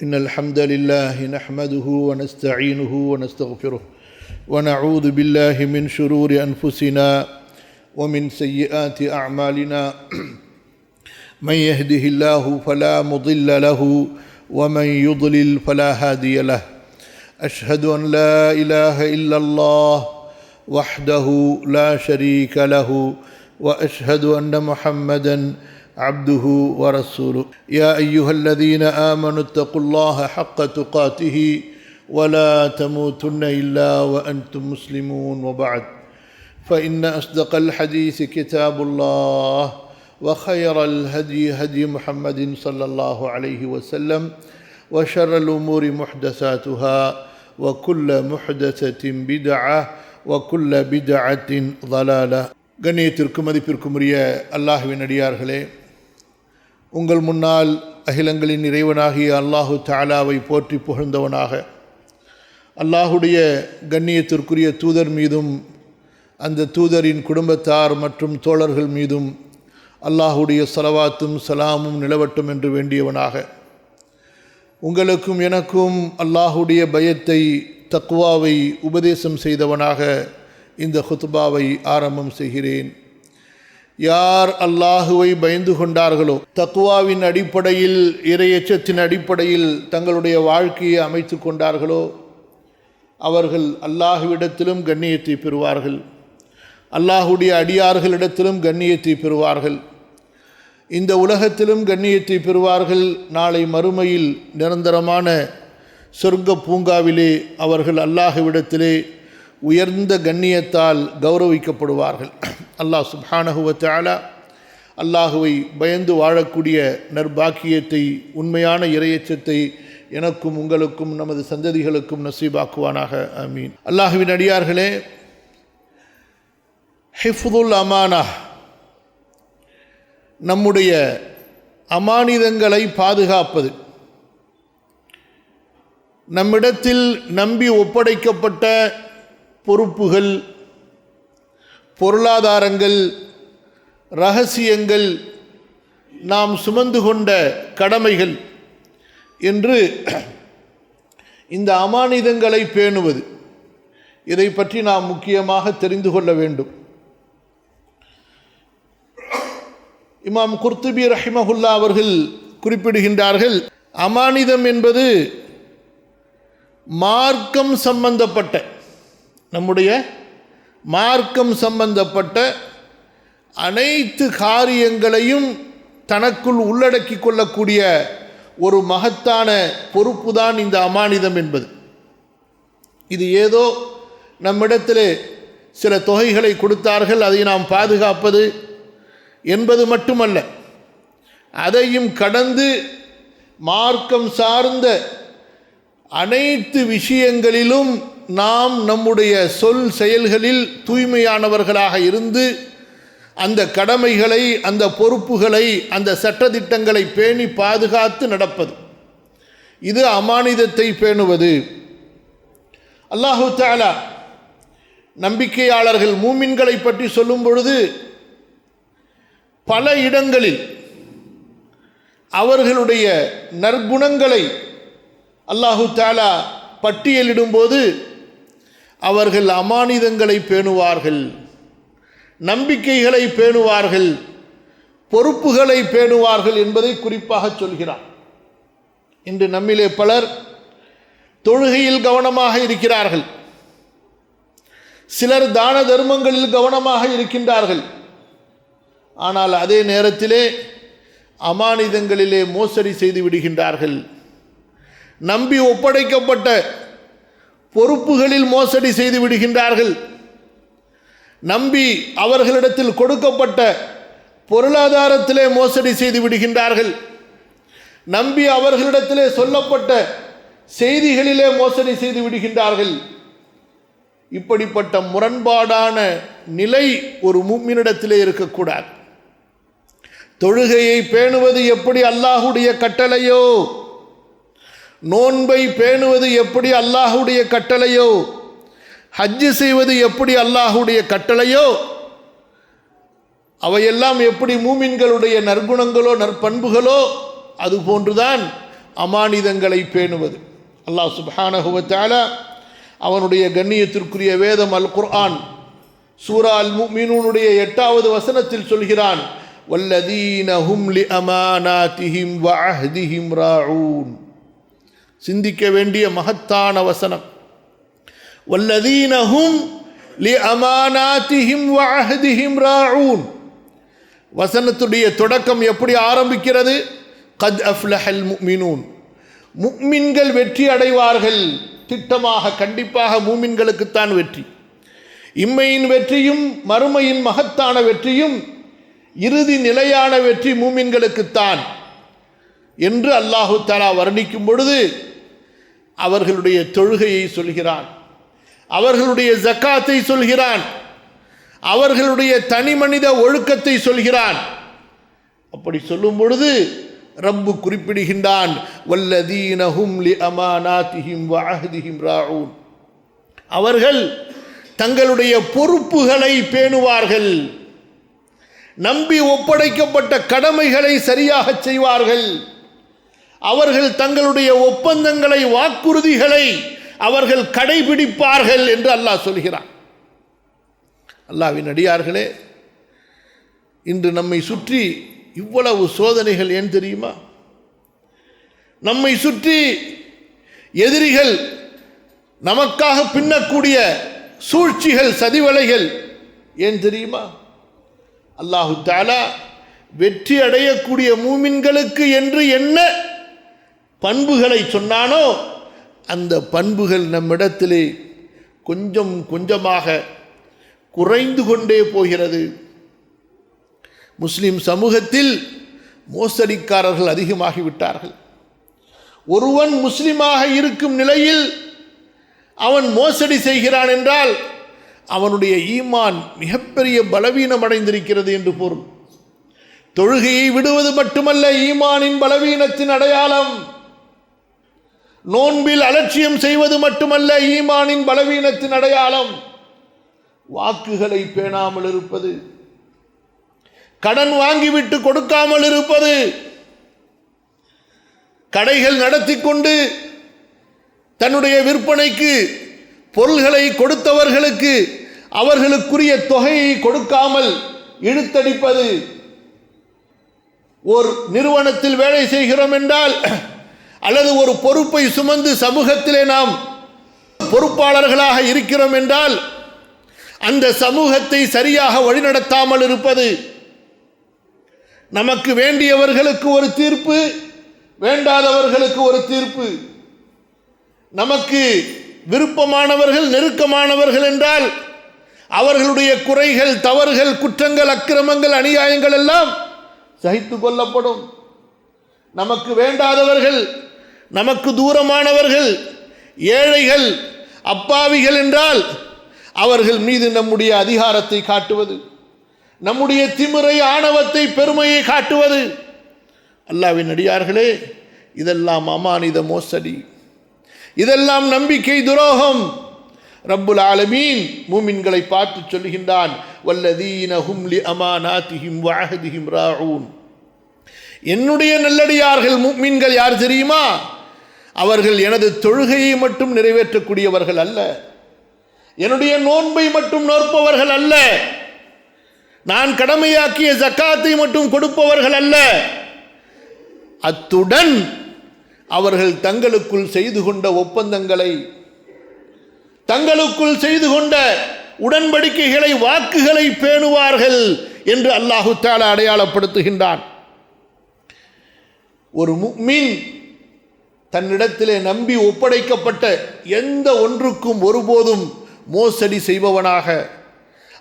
إن الحمد لله نحمده ونستعينه ونستغفره ونعوذ بالله من شرور أنفسنا ومن سيئات أعمالنا من يهده الله فلا مضل له ومن يضلل فلا هادي له أشهد أن لا إله إلا الله وحده لا شريك له وأشهد أن محمدًا عبده ورسوله يا أيها الذين آمنوا اتقوا الله حق تقاته ولا تموتن إلا وأنتم مسلمون وبعد فإن أصدق الحديث كتاب الله وخير الهدي هدي محمد صلى الله عليه وسلم وشر الأمور محدثاتها وكل محدثة بدعة وكل بدعة ضلالة. கண்ணியத்திற்கும் மதிப்பிற்கும் உரிய அல்லாஹ்வின் அடியார்களே, உங்கள் முன்னால் அகிலங்களின் இறைவனாகிய அல்லாஹு தஆலாவை போற்றி புகழ்ந்தவனாக அல்லாஹுடைய கண்ணியத்திற்குரிய தூதர் மீதும் அந்த தூதரின் குடும்பத்தார் மற்றும் தோழர்கள் மீதும் அல்லாஹுடைய ஸலவாத்தும் சலாமும் நிலவட்டும் என்று வேண்டியவனாக உங்களுக்கும் எனக்கும் அல்லாஹுடைய பயத்தை தக்வாவை உபதேசம் செய்தவனாக இந்த குத்பாவை ஆரம்பம் செய்கிறேன். யார் அல்லாஹுவை பயந்து கொண்டார்களோ, தக்வாவின் அடிப்படையில் இறையச்சத்தின் அடிப்படையில் தங்களுடைய வாழ்க்கையை அமைத்து கொண்டார்களோ, அவர்கள் அல்லாஹுவிடத்திலும் கண்ணியத்தை பெறுவார்கள், அல்லாஹுடைய அடியார்களிடத்திலும் கண்ணியத்தை பெறுவார்கள், இந்த உலகத்திலும் கண்ணியத்தை பெறுவார்கள். நாளை மறுமையில் நிரந்தரமான சொர்க்க பூங்காவிலே அவர்கள் அல்லாஹுவிடத்திலே உயர்ந்த கண்ணியத்தால் கௌரவிக்கப்படுவார்கள். அல்லாஹ் சுப்ஹானஹு வ தஆலா அல்லாஹுவை பயந்து வாழக்கூடிய நற்பாக்கியத்தை, உண்மையான இறையச்சத்தை எனக்கும் உங்களுக்கும் நமது சந்ததிகளுக்கும் நசீபாக்குவானாக. ஆமீன். அல்லாஹுவின் அடியார்களே, ஹிஃபுதுல் அமானா, நம்முடைய அமானிதங்களை பாதுகாப்பது, நம்மிடத்தில் நம்பி ஒப்படைக்கப்பட்ட பொறுப்புகள், பொருளாதாரங்கள், இரகசியங்கள், நாம் சுமந்து கொண்ட கடமைகள் என்று இந்த அமானிதங்களை பேணுவது, இதை பற்றி நாம் முக்கியமாக தெரிந்து கொள்ள வேண்டும். இமாம் குர்துபி ரஹிமஹுல்லா அவர்கள் குறிப்பிடுகின்றார்கள், அமானிதம் என்பது மார்க்கம் சம்பந்தப்பட்ட, நம்முடைய மார்க்கம் சம்பந்தப்பட்ட அனைத்து காரியங்களையும் தனக்குள் உள்ளடக்கி கொள்ளக்கூடிய ஒரு மகத்தான பொறுப்பு தான் இந்த அமானிதம் என்பது. இது ஏதோ நம்மிடத்திலே சில தொகைகளை கொடுத்தார்கள், அதை நாம் பாதுகாப்பது என்பது மட்டுமல்ல, அதையும் கடந்து மார்க்கம் சார்ந்த அனைத்து விஷயங்களிலும் நாம் நம்முடைய சொல் செயல்களில் தூய்மையானவர்களாக இருந்து அந்த கடமைகளை, அந்த பொறுப்புகளை, அந்த சட்டதிட்டங்களை பேணி பாதுகாத்து நடப்பது, இது அமானிதத்தை பேணுவது. அல்லாஹு தஆலா நம்பிக்கையாளர்கள் மூமின்களை பற்றி சொல்லும் பொழுது பல இடங்களில் அவர்களுடைய நற்குணங்களை அல்லாஹு தஆலா பட்டியலிடும்போது அவர்கள் அமானிதங்களை பேணுவார்கள், நம்பிக்கைகளை பேணுவார்கள், பொறுப்புகளை பேணுவார்கள் என்பதை குறிப்பாக சொல்கிறார். இன்று நம்மிலே பலர் தொழுகையில் கவனமாக இருக்கிறார்கள், சிலர் தான தர்மங்களில் கவனமாக இருக்கின்றார்கள், ஆனால் அதே நேரத்திலே அமானிதங்களிலே மோசடி செய்து விடுகின்றார்கள். நம்பி ஒப்படைக்கப்பட்ட பொறுப்புகளில் மோசடி செய்து விடுகின்றார்கள். நம்பி அவர்களிடத்தில் கொடுக்கப்பட்ட பொருளாதாரத்திலே மோசடி செய்து விடுகின்றார்கள். நம்பி அவர்களிடத்திலே சொல்லப்பட்ட செய்திகளிலே மோசடி செய்து விடுகின்றார்கள். இப்படிப்பட்ட முரண்பாடான நிலை ஒரு முஃமினிடத்திலே இருக்கக்கூடாது. தொழுகையை பேணுவது எப்படி அல்லாஹுடைய கட்டளையோ, நோன்பை பேணுவது எப்படி அல்லாஹுடைய கட்டளையோ, ஹஜ்ஜு செய்வது எப்படி அல்லாஹுடைய கட்டளையோ, அவையெல்லாம் எப்படி மூமின்களுடைய நற்குணங்களோ நற்பண்புகளோ, அதுபோன்றுதான் அமானிதங்களை பேணுவது. அல்லாஹ் சுப்ஹானஹு வ தஆலா அவனுடைய கண்ணியத்திற்குரிய வேதம் அல் குர்ஆன் சூரா அல் முஃமினூனுடைய 8வது வசனத்தில் சொல்கிறான், வல்லதீன ஹும் லிஅமானாதிஹிம் வ அஹ்திஹிம் ராஊன். சிந்திக்க வேண்டிய மகத்தான வசனம். வல்லதீன ஹும் லிஅமானாதிஹிம் வ அஹ்திஹிம் ராஊன். வசனத்துடைய தொடக்கம் எப்படி ஆரம்பிக்கிறது? கத் அஃப்லஹல் முஃமினூன். முஃமின்கள் வெற்றி அடைவார்கள். திட்டமாக கண்டிப்பாக மூமின்களுக்குத்தான் வெற்றி. இம்மையின் வெற்றியும் மறுமையின் மகத்தான வெற்றியும் இறுதி நிலையான வெற்றி மூமின்களுக்குத்தான் என்று அல்லாஹு தஆலா வர்ணிக்கும் பொழுது அவர்களுடைய தொழுகையை சொல்கிறான், அவர்களுடைய ஜக்காத்தை சொல்கிறான், அவர்களுடைய தனி மனித ஒழுக்கத்தை சொல்கிறான். அப்படி சொல்லும் பொழுது ரப்பு குறிப்பிடுகின்றான், வல்லதீன ஹும் லிஅமானாதிஹிம் வ அஹ்திஹிம் ராஊன். அவர்கள் தங்களுடைய பொறுப்புகளை பேணுவார்கள், நம்பி ஒப்படைக்கப்பட்ட கடமைகளை சரியாக செய்வார்கள், அவர்கள் தங்களுடைய ஒப்பந்தங்களை வாக்குறுதிகளை அவர்கள் கடைபிடிப்பார்கள் என்று அல்லாஹ் சொல்கிறான். அல்லாஹ்வின் அடியார்களே, இன்று நம்மை சுற்றி இவ்வளவு சோதனைகள் ஏன் தெரியுமா? நம்மை சுற்றி எதிரிகள் நமக்காக பின்னக்கூடிய சூழ்ச்சிகள், சதிவலைகள் ஏன் தெரியுமா? அல்லாஹு தஆலா வெற்றி அடையக்கூடிய மூமின்களுக்கு என்று என்ன பண்புகளை சொன்னானோ அந்த பண்புகள் நம்மிடத்திலே கொஞ்சம் கொஞ்சமாக குறைந்து கொண்டே போகிறது. முஸ்லிம் சமூகத்தில் மோசடிக்காரர்கள் அதிகமாகிவிட்டார்கள். ஒருவன் முஸ்லிமாக இருக்கும் நிலையில் அவன் மோசடி செய்கிறான் என்றால் அவனுடைய ஈமான் மிகப்பெரிய பலவீனம் அடைந்திருக்கிறது என்று பொருள். தொழுகையை விடுவது மட்டுமல்ல ஈமானின் பலவீனத்தின் அடையாளம். நோன்பில் அலட்சியம் செய்வது மட்டுமல்ல ஈமானின் பலவீனத்தின் அடையாளம். வாக்குகளை பேணாமல் இருப்பது, கடன் வாங்கிவிட்டு கொடுக்காமல் இருப்பது, கடைகள் நடத்தி கொண்டு தன்னுடைய விற்பனைக்கு பொருள்களை கொடுத்தவர்களுக்கு அவர்களுக்குரிய தொகையை கொடுக்காமல் இழுத்தடிப்பது, ஒரு நிறுவனத்தில் வேலை செய்கிறோம் என்றால் அல்லது ஒரு பொறுப்பை சுமந்து சமூகத்திலே நாம் பொறுப்பாளர்களாக இருக்கிறோம் என்றால் அந்த சமூகத்தை சரியாக வழிநடத்தாமல் இருப்பது, நமக்கு வேண்டியவர்களுக்கு ஒரு தீர்ப்பு, வேண்டாதவர்களுக்கு ஒரு தீர்ப்பு, நமக்கு விருப்பமானவர்கள் நெருக்கமானவர்கள் என்றால் அவர்களுடைய குறைகள், தவறுகள், குற்றங்கள், அக்கிரமங்கள், அநியாயங்கள் எல்லாம் சகித்து கொள்ளப்படும். நமக்கு வேண்டாதவர்கள், நமக்கு தூரமானவர்கள், ஏழைகள், அப்பாவிகள் என்றால் அவர்கள் மீது நம்முடைய அதிகாரத்தை காட்டுவது, நம்முடைய திமிரை, ஆணவத்தை, பெருமையை காட்டுவது. அல்லாஹ்வின் அடியார்களே, இதெல்லாம் அமானித மோசடி, இதெல்லாம் நம்பிக்கை துரோகம். ரப்புல் ஆலமீன் மூமின்களை பார்த்து சொல்கின்றான், வல்லதீன ஹும் லிஅமானாதிஹிம் வ அஹ்திஹிம் ராஊன். என்னுடைய நல்லடியார்கள் மூமின்கள் யார் தெரியுமா? அவர்கள் எனது தொழுகையை மட்டும் நிறைவேற்றக்கூடியவர்கள் அல்ல, என்னுடைய நோன்பை மட்டும் நோற்பவர்கள் அல்ல, நான் கடமையாக்கிய ஜக்காத்தை மட்டும் கொடுப்பவர்கள் அல்ல, அத்துடன் அவர்கள் தங்களுக்குள் செய்து கொண்ட ஒப்பந்தங்களை, தங்களுக்குள் செய்து கொண்ட உடன்படிக்கைகளை, வாக்குகளை பேணுவார்கள் என்று அல்லாஹு தஆலா அடையாளப்படுத்துகின்றான். ஒரு முஃமின் தன்னிடத்திலே நம்பி ஒப்படைக்கப்பட்ட எந்த ஒன்றுக்கும் ஒருபோதும் மோசடி செய்பவனாக,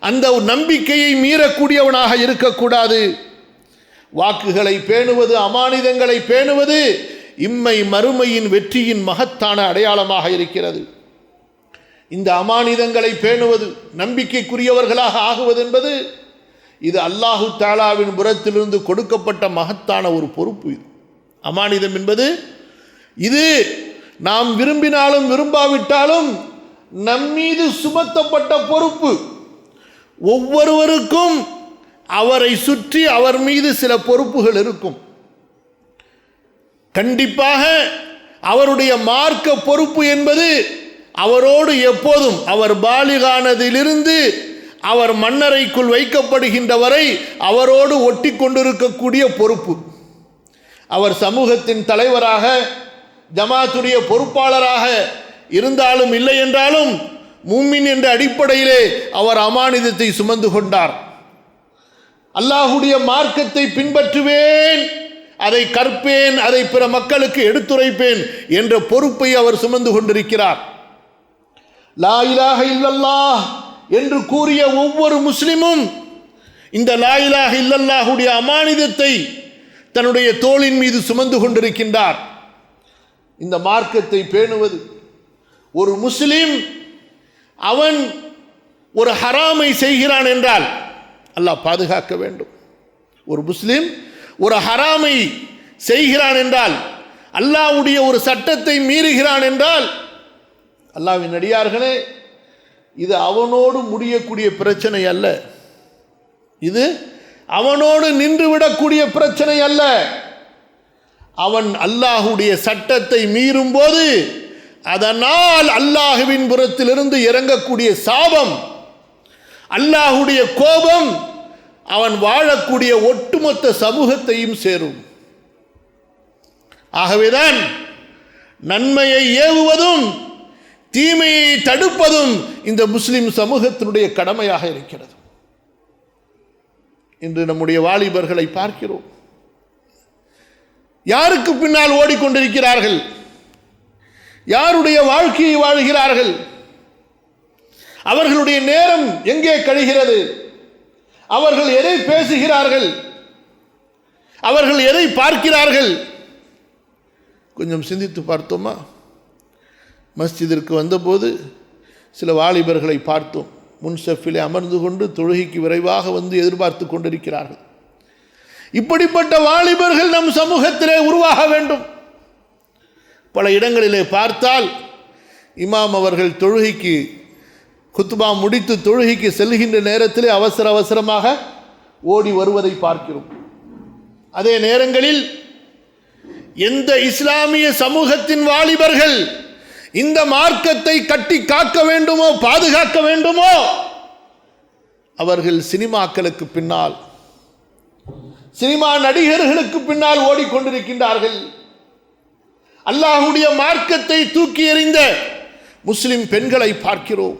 அந்த நம்பிக்கையை மீறக்கூடியவனாக இருக்கக்கூடாது. வாக்குகளை பேணுவது, அமானிதங்களை பேணுவது இம்மை மறுமையின் வெற்றியின் மகத்தான அடையாளமாக இருக்கிறது. இந்த அமானிதங்களை பேணுவது, நம்பிக்கைக்குரியவர்களாக ஆகுவது என்பது இது அல்லாஹு தஆலாவின் புறத்திலிருந்து கொடுக்கப்பட்ட மகத்தான ஒரு பொறுப்பு. இது அமானிதம் என்பது இது நாம் விரும்பினாலும் விரும்பாவிட்டாலும் நம்மீது சுமத்தப்பட்ட பொறுப்பு. ஒவ்வொருவருக்கும் அவரை சுற்றி அவர் மீது சில பொறுப்புகள் இருக்கும். கண்டிப்பாக அவருடைய மார்க்க பொறுப்பு என்பது அவரோடு எப்போதும் அவர் பாலிகானதிலிருந்து அவர் மன்னரைக்குள் வைக்கப்படுகின்ற வரை அவரோடு ஒட்டி கொண்டிருக்கக்கூடிய பொறுப்பு. அவர் சமூகத்தின் தலைவராக ஜமாத்துடைய பொறுப்பாளராக இருந்தாலும் இல்லை என்றாலும் முஃமின் என்ற அடிப்படையிலே அவர் அமானிதத்தை சுமந்து கொண்டார். அல்லாஹுடைய மார்க்கத்தை பின்பற்றுவேன், அதை கற்பேன், அதை பிற மக்களுக்கு எடுத்துரைப்பேன் என்ற பொறுப்பை அவர் சுமந்து கொண்டிருக்கிறார். லா இலாஹ இல்லல்லாஹ் என்று கூறிய ஒவ்வொரு முஸ்லிமும் இந்த லா இலாஹ இல்லல்லாஹுடைய அமானிதத்தை தன்னுடைய தோளின் மீது சுமந்து கொண்டிருக்கின்றார். இந்த மார்க்கத்தை பேணுவது ஒரு முஸ்லிம் அவன் ஒரு ஹராமை செய்கிறான் என்றால் அல்லாஹ் பாதுகாக்க வேண்டும். ஒரு முஸ்லிம் ஒரு ஹராமை செய்கிறான் என்றால், அல்லாஹ்வுடைய ஒரு சட்டத்தை மீறுகிறான் என்றால், அல்லாஹ்வின் அடியார்களே, இது அவனோடு முடியக்கூடிய பிரச்சனை அல்ல, இது அவனோடு நின்றுவிடக்கூடிய பிரச்சனை அல்ல. அவன் அல்லாஹ்வுடைய சட்டத்தை மீறும் போது அதனால் அல்லாஹ்வின் புறத்திலிருந்து இறங்கக்கூடிய சாபம், அல்லாஹ்வுடைய கோபம் அவன் வாழக்கூடிய ஒட்டுமொத்த சமூகத்தையும் சேரும். ஆகவேதான் நன்மையை ஏவுவதும் தீமையை தடுப்பதும் இந்த முஸ்லிம் சமூகத்தினுடைய கடமையாக இருக்கிறது. இன்று நம்முடைய வாலிபர்களை பார்க்கிறோம். யாருக்கு பின்னால் ஓடிக்கொண்டிருக்கிறார்கள்? யாருடைய வாழ்க்கையை வாழ்கிறார்கள்? அவர்களுடைய நேரம் எங்கே கழிகிறது? அவர்கள் எதை பேசுகிறார்கள்? அவர்கள் எதை பார்க்கிறார்கள்? கொஞ்சம் சிந்தித்து பார்த்தோமா? மஸ்ஜிதிற்கு வந்தபோது சில வாலிபர்களை பார்த்தோம். முன்சஃபிலே அமர்ந்து கொண்டு தொழுகைக்கு விரைவாக வந்து எதிர்பார்த்து கொண்டிருக்கிறார்கள். இப்படிப்பட்ட வாலிபர்கள் நம் சமூகத்திலே உருவாக வேண்டும். பல இடங்களிலே பார்த்தால் இமாம் அவர்கள் தொழுகைக்கு குத்பா முடித்து தொழுகைக்கு செல்கின்ற நேரத்திலே அவசர அவசரமாக ஓடி வருவதை பார்க்கிறோம். அதே நேரங்களில் எந்த இஸ்லாமிய சமூகத்தின் வாலிபர்கள் இந்த மார்க்கத்தை கட்டி காக்க வேண்டுமோ, பாதுகாக்க வேண்டுமோ, அவர்கள் சினிமாக்களுக்கு பின்னால், சினிமா நடிகர்களுக்கு பின்னால் ஓடிக்கொண்டிருக்கின்றார்கள். அல்லாஹ்வுடைய மார்க்கத்தை தூக்கி எறிந்த முஸ்லிம் பெண்களை பார்க்கிறோம்.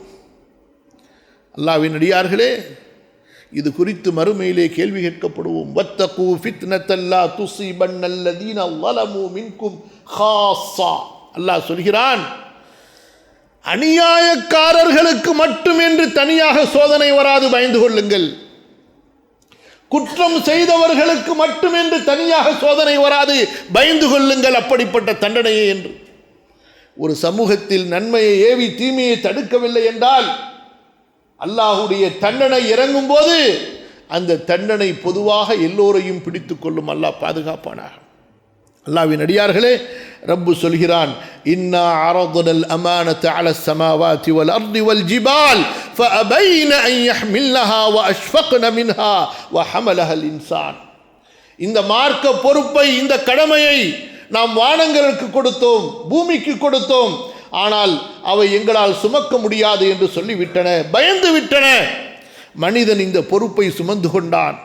அல்லாஹ்வின் அடியார்களே, இது குறித்து மறுமையிலே கேள்வி கேட்கப்படுவோம். வத்தகு ஃபித்னத்தல் லா துஸீபன்னல்லதீன ஸலமூ மின்கும் ஹாஸா. அல்லாஹ் சொல்கிறான், அநியாயக்காரர்களுக்கு மட்டுமென்று தனியாக சோதனை வராது, பயந்து கொள்ளுங்கள். குற்றம் செய்தவர்களுக்கு மட்டுமென்று தனியாக சோதனை வராது, பயந்து கொள்ளுங்கள் அப்படிப்பட்ட தண்டனையை என்று. ஒரு சமூகத்தில் நன்மையை ஏவி தீமையை தடுக்கவில்லை என்றால் அல்லாஹ்வுடைய தண்டனை இறங்கும் போது அந்த தண்டனை பொதுவாக எல்லோரையும் பிடித்துக் கொள்ளும். அல்லாஹ் பாதுகாப்பானாக. அல்லாஹ்வின் அடியார்களே, ரப்பு சொல்கிறான், இன்னா அரதுனல் அமானத அலஸ் ஸமாவாதி வல் அர்தி வல் ஜிபால் ஃபஅபைன அன் யஹ்மில்னஹா வஅஷ்ஃபக்ன மின்ஹா வஹமலஹல் இன்சான். இந்த மார்க்க பொறுப்பை, இந்த கடமையை நாம் வானங்களுக்கு கொடுத்தோம், பூமிக்கு கொடுத்தோம். ஆனால் அவை எங்களால் சுமக்க முடியாது என்று சொல்லிவிட்டன, பயந்து விட்டன. மனிதன் இந்த பொறுப்பை சுமந்து கொண்டான்.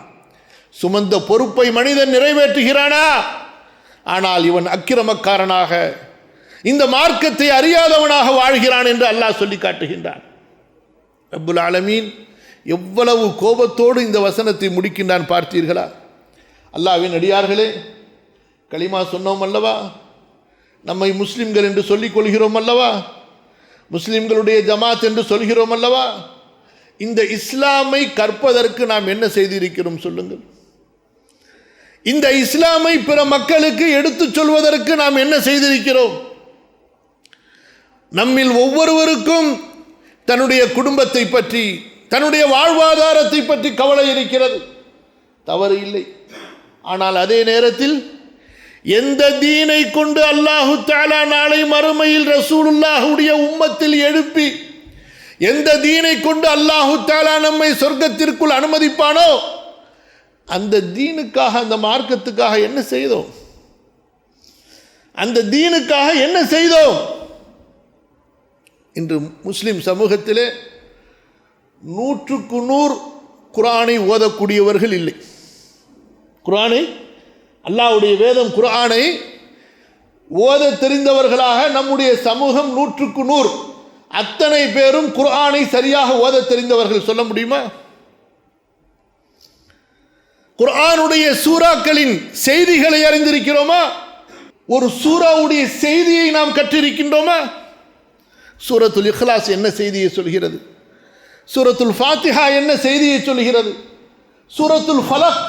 சுமந்த பொறுப்பை மனிதன் நிறைவேற்றுகிறானா? ஆனால் இவன் அக்கிரமக்காரனாக, இந்த மார்க்கத்தை அறியாதவனாக வாழ்கிறான் என்று அல்லாஹ் சொல்லி காட்டுகின்றான். ரப்புல் ஆலமீன் எவ்வளவு கோபத்தோடு இந்த வசனத்தை முடிக்கின்றான் பார்த்தீர்களா? அல்லாஹ்வின் அடியார்களே, கலிமா சொன்னோம் அல்லவா, நம்மை முஸ்லிம்கள் என்று சொல்லிக் கொள்கிறோம் அல்லவா, முஸ்லிம்களுடைய ஜமாத் என்று சொல்கிறோம் அல்லவா, இந்த இஸ்லாமை கற்பதற்கு நாம் என்ன செய்திருக்கிறோம் சொல்லுங்கள்? இந்த இஸ்லாமை பிற மக்களுக்கு எடுத்துச் சொல்வதற்கு நாம் என்ன செய்திருக்கிறோம்? நம்மில் ஒவ்வொருவருக்கும் தன்னுடைய குடும்பத்தை பற்றி, தன்னுடைய வாழ்வாதாரத்தை பற்றி கவலை இருக்கிறது, தவறு இல்லை. ஆனால் அதே நேரத்தில் எந்த தீனை கொண்டு அல்லாஹு தஆலா நாளை மறுமையில் ரசூலுல்லாஹுடைய உம்மத்தில் எழுப்பி, எந்த தீனை கொண்டு அல்லாஹு தஆலா நம்மை சொர்க்கத்திற்குள் அனுமதிப்பானோ அந்த தீனுக்காக, அந்த மார்க்கத்துக்காக என்ன செய்தோம்? அந்த தீனுக்காக என்ன செய்தோம்? இன்று முஸ்லிம் சமூகத்திலே 100க்கு 100 குர்ஆனை ஓதக்கூடியவர்கள் இல்லை. குர்ஆனை, அல்லாஹ்வுடைய வேதம் குர்ஆனை ஓத தெரிந்தவர்களாக நம்முடைய சமூகம் 100க்கு 100 அத்தனை பேரும் குர்ஆனை சரியாக ஓத தெரிந்தவர்கள் சொல்ல முடியுமா? குர்ஆனுடைய சூறாக்களின் செய்திகளை அறிந்திருக்கிறோமா? ஒரு சூறாவுடைய செய்தியை நாம் கற்றிருக்கின்றோமா? சூரத்துல் இக்லாஸ் என்ன செய்தியை சொல்கிறது? சூரத்துல் ஃபாத்திஹா என்ன செய்தியை சொல்கிறது? சூரத்துல் ஃபலக்,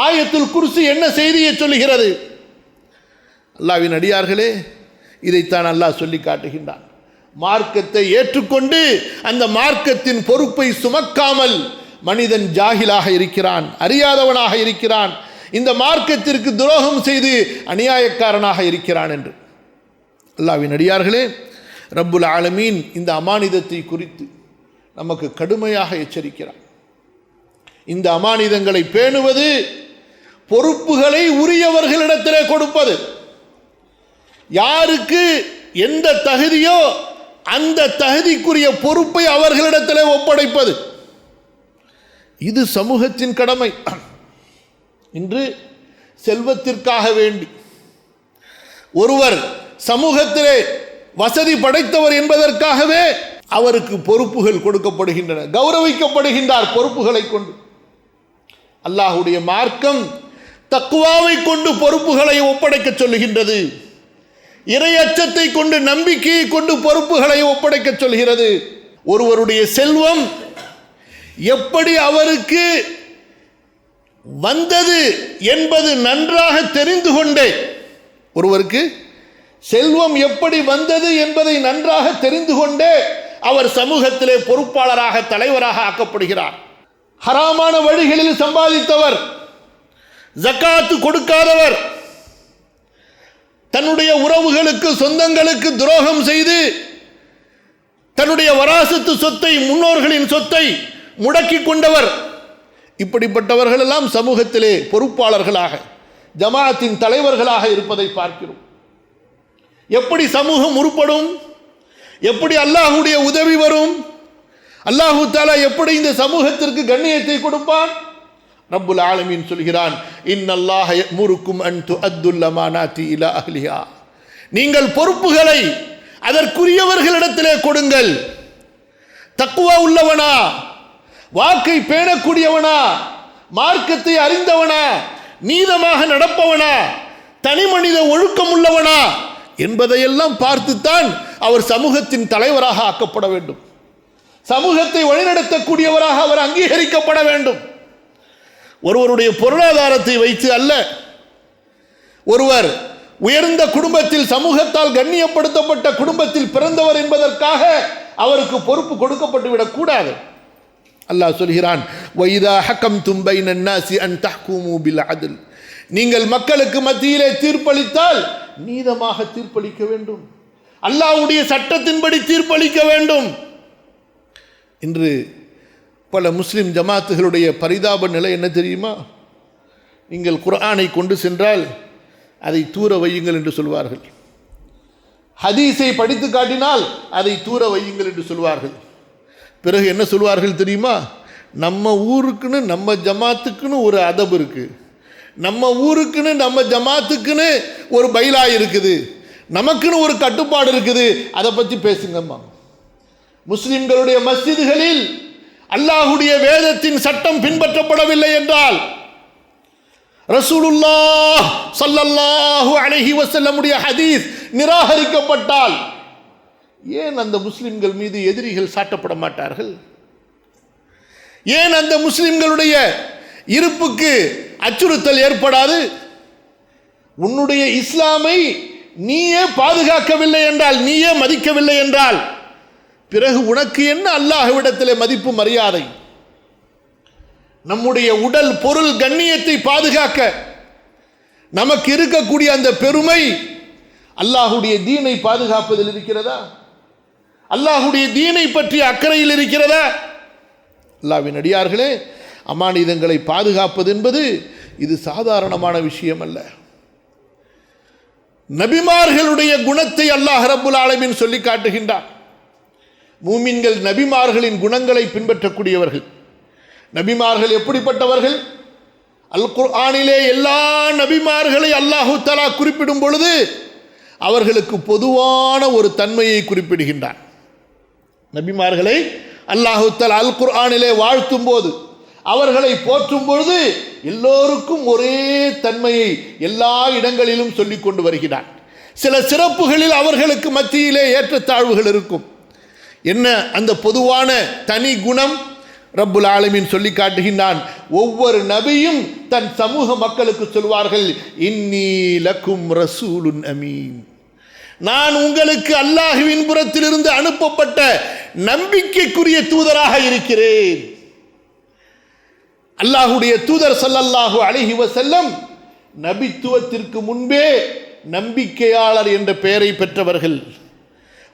ஆயத்துல் குர்சி என்ன செய்தியை சொல்கிறது? அல்லாஹ்வின் அடியார்களே, இதைத்தான் அல்லாஹ் சொல்லி காட்டுகின்றான். மார்க்கத்தை ஏற்றுக்கொண்டு அந்த மார்க்கத்தின் பொறுப்பை சுமக்காமல் மனிதன் ஜாஹிலாக இருக்கிறான், அறியாதவனாக இருக்கிறான், இந்த மார்க்கத்திற்கு துரோகம் செய்து அநியாயக்காரனாக இருக்கிறான் என்று. அல்லாஹ்வின் அடியார்களே, ரப்புல் ஆலமீன் இந்த அமானிதத்தை குறித்து நமக்கு கடுமையாக எச்சரிக்கிறான். இந்த அமானிதங்களை பேணுவது, பொறுப்புகளை உரியவர்களிடத்திலே கொடுப்பது, யாருக்கு எந்த தகுதியோ அந்த தகுதிக்குரிய பொறுப்பை அவர்களிடத்திலே ஒப்படைப்பது, இது சமூகத்தின் கடமை. இன்று செல்வத்திற்காக வேண்டி ஒருவர் சமூகத்திலே வசதி படைத்தவர் என்பதற்காகவே அவருக்கு பொறுப்புகள் கொடுக்கப்படுகின்றன, கௌரவிக்கப்படுகின்றார் பொறுப்புகளை கொண்டு. அல்லாஹ்வுடைய மார்க்கம் தக்வாவை கொண்டு பொறுப்புகளை ஒப்படைக்க சொல்லுகின்றது. இறையச்சத்தை கொண்டு, நம்பிக்கையை கொண்டு பொறுப்புகளை ஒப்படைக்க சொல்கிறது. ஒருவருடைய செல்வம் எப்படி அவருக்கு வந்தது என்பது நன்றாக தெரிந்து கொண்டே, ஒருவருக்கு செல்வம் எப்படி வந்தது என்பதை நன்றாக தெரிந்து கொண்டே அவர் சமூகத்திலே பொறுப்பாளராக, தலைவராக ஆக்கப்படுகிறார். ஹராமான வழிகளில் சம்பாதித்தவர், ஜகாத்து கொடுக்காதவர், தன்னுடைய உறவுகளுக்கு, சொந்தங்களுக்கு துரோகம் செய்து தன்னுடைய வராசத்து சொத்தை, முன்னோர்களின் சொத்தை முடக்கி கொண்டவர், இப்படிப்பட்டவர்கள் எல்லாம் சமூகத்திலே பொறுப்பாளர்களாக, ஜமாஅத்தின் தலைவர்களாக இருப்பதை பார்க்கிறோம். எப்படி சமூகம் உருப்படும்? எப்படி அல்லாஹ்வுடைய உதவி வரும்? அல்லாஹு தஆலா எப்படி இந்த சமூகத்திற்கு கண்ணியத்தை கொடுப்பான்? ரப்புல் ஆலமீன் சொல்கிறான், இன்னல்லாஹ யஅமுருக்கும் அன் துஅத்துல் அமானாத்தி இலா அஹ்லிஹா. நீங்கள் பொறுப்புகளை அதற்குரியவர்களிடத்திலே கொடுங்கள். தக்வா உள்ளவனா, வாக்கை பேணக்கூடியவனா, மார்க்கத்தை அறிந்தவனா, நீதமாக நடப்பவனா, தனி மனித ஒழுக்கம் உள்ளவனா என்பதையெல்லாம் பார்த்துத்தான் அவர் சமூகத்தின் தலைவராக ஆக்கப்பட வேண்டும். சமூகத்தை வழிநடத்தக்கூடியவராக அவர் அங்கீகரிக்கப்பட வேண்டும். ஒருவருடைய பொருளாதாரத்தை வைத்து அல்ல, ஒருவர் உயர்ந்த குடும்பத்தில், சமூகத்தால் கண்ணியப்படுத்தப்பட்ட குடும்பத்தில் பிறந்தவர் என்பதற்காக அவருக்கு பொறுப்பு கொடுக்கப்பட்டு விடக்கூடாது. அல்லாஹ் சொல்கிறான், வைதா ஹக்கம்தும் பைனன் நாஸி அன் தஹ்குமு பில் அத்ல். நீங்கள் மக்களுக்கு மத்தியிலே தீர்ப்பளித்தால் நீதமாக தீர்ப்பளிக்க வேண்டும், அல்லாஹ்வுடைய சட்டத்தின்படி தீர்ப்பளிக்க வேண்டும். இன்று பல முஸ்லிம் ஜமாத்துகளுடைய பரிதாப நிலை என்ன தெரியுமா? நீங்கள் குர்ஆனை கொண்டு சென்றால் அதை தூர வையுங்கள் என்று சொல்வார்கள், ஹதீஸை படித்து காட்டினால் அதை தூர வையுங்கள் என்று சொல்வார்கள். பிறகு என்ன சொல்வார்கள் தெரியுமா? நம்ம ஊருக்குன்னு, நம்ம ஜமாத்துக்குன்னு ஒரு அதப் இருக்குது, நம்ம ஊருக்குன்னு, நம்ம ஜமாத்துக்குன்னு ஒரு பைலா இருக்குது, நமக்குன்னு ஒரு கட்டுப்பாடு இருக்குது, அதை பற்றி பேசுங்கம்மா. முஸ்லிம்களுடைய மஸ்ஜிதுகளில் அல்லாஹ்வுடைய வேதத்தின் சட்டம் பின்பற்றப்படவில்லை என்றால், ரசூலுல்லாஹ் ஸல்லல்லாஹு அலைஹி வஸல்லமுடைய ஹதீஸ் நிராகரிக்கப்பட்டால் ஏன் அந்த முஸ்லிம்கள் மீது எதிரிகள் சாட்டப்பட மாட்டார்கள்? ஏன் அந்த முஸ்லிம்களுடைய இருப்புக்கு அச்சுறுத்தல் ஏற்படாது? உன்னுடைய இஸ்லாமை நீயே பாதுகாக்கவில்லை என்றால், நீயே மதிக்கவில்லை என்றால், பிறகு உனக்கு என்ன அல்லாஹ்விடத்திலே மதிப்பு, மரியாதை? நம்முடைய உடல் பொருள் கண்ணியத்தை பாதுகாக்க நமக்கு இருக்கக்கூடிய அந்த பெருமை அல்லாஹ்வுடைய தீனை பாதுகாப்பதில் இருக்கிறதா? அல்லாஹ்வுடைய தீனை பற்றி அக்கறையில் இருக்கிறதா? அல்லாஹ்வின் அடியார்களே, அமானிதங்களை பாதுகாப்பது என்பது இது சாதாரணமான விஷயம் அல்ல. நபிமார்களுடைய குணத்தை அல்லாஹ் ரப்புல் ஆலமீன் சொல்லி காட்டுகின்றார். மூமின்கள் நபிமார்களின் குணங்களை பின்பற்றக்கூடியவர்கள். நபிமார்கள் எப்படிப்பட்டவர்கள்? அல் குர்ஆனிலே எல்லா நபிமார்களை அல்லாஹு தஆலா குறிப்பிடும் பொழுது அவர்களுக்கு பொதுவான ஒரு தன்மையை குறிப்பிடுகின்றார். நபிமார்களை அல்லாஹு தஆலா அல் குர்ஆனிலே வாழ்த்தும் போது, அவர்களை போற்றும் பொழுது எல்லோருக்கும் ஒரே தன்மையை எல்லா இடங்களிலும் சொல்லிக் கொண்டு வருகிறார். சில சிறப்புகளில் அவர்களுக்கு மத்தியிலே ஏற்றத்தாழ்வுகள் இருக்கும். என்ன அந்த பொதுவான தனி குணம்? ரப்புல் ஆலமீன் சொல்லி காட்டுகின்றான். ஒவ்வொரு நபியும் தன் சமூக மக்களுக்கு சொல்வார்கள், இன்னீ லக்கும் ரசூலுன் அமீன், நான் உங்களுக்கு அல்லாஹ்வின் புறத்திலிருந்து அனுப்பப்பட்ட நம்பிக்கைக்குரிய தூதராக இருக்கிறேன். அல்லாஹ்வுடைய தூதர் ஸல்லல்லாஹு அலைஹி வஸல்லம் நபித்துவத்திற்கு முன்பே நம்பிக்கையாளர் என்ற பெயரை பெற்றவர்கள்,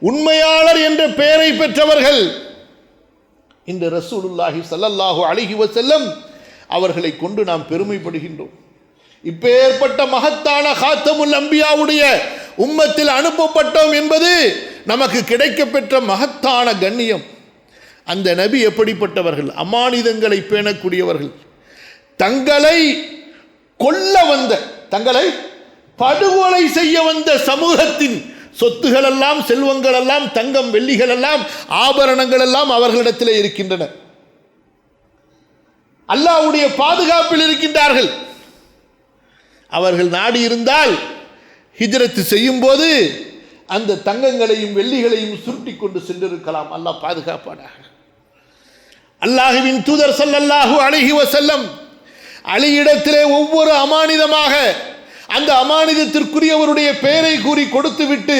உண்மையாளர் என்ற பெயரை பெற்றவர்கள். இந்த ரசூலுல்லாஹி ஸல்லல்லாஹு அலைஹி வஸல்லம் அவர்களை கொண்டு நாம் பெருமைப்படுகின்றோம். இப்பேற்பட்ட மகத்தான காத்தமுல் அம்பியாவுடைய உம்மத்தில் அனுப்பப்பட்டோம் என்பது நமக்கு கிடைக்கப்பெற்ற மகத்தான கண்ணியம். அந்த நபி எப்படிப்பட்டவர்கள்? அமானிதங்களை பேணக்கூடியவர்கள். தங்களை கொல்ல வந்த, தங்களை படுகொலை செய்ய வந்த சமூகத்தின் சொத்துகள் எல்லாம், செல்வங்கள் எல்லாம், தங்கம் வெள்ளிகள் எல்லாம், ஆபரணங்கள் எல்லாம் அவர்களிடத்தில் இருக்கின்றன. அல்லாஹ்வுடைய பாதுகாப்பில் இருக்கின்றார்கள். அவர்கள் நாடி இருந்தால் ஹிஜ்ரத் செய்யும் போது அந்த தங்கங்களையும் வெள்ளிகளையும் சுருட்டி கொண்டு சென்றிருக்கலாம். அல்லாஹ் பாதுகாப்பானாக. அல்லாஹ்வின் தூதர் ஸல்லல்லாஹு அலைஹி வஸல்லம் அலியிடத்திலே ஒவ்வொரு அமானிதமாக அந்த அமானிதத்திற்குரியவருடைய பெயரை கூறி கொடுத்துவிட்டு,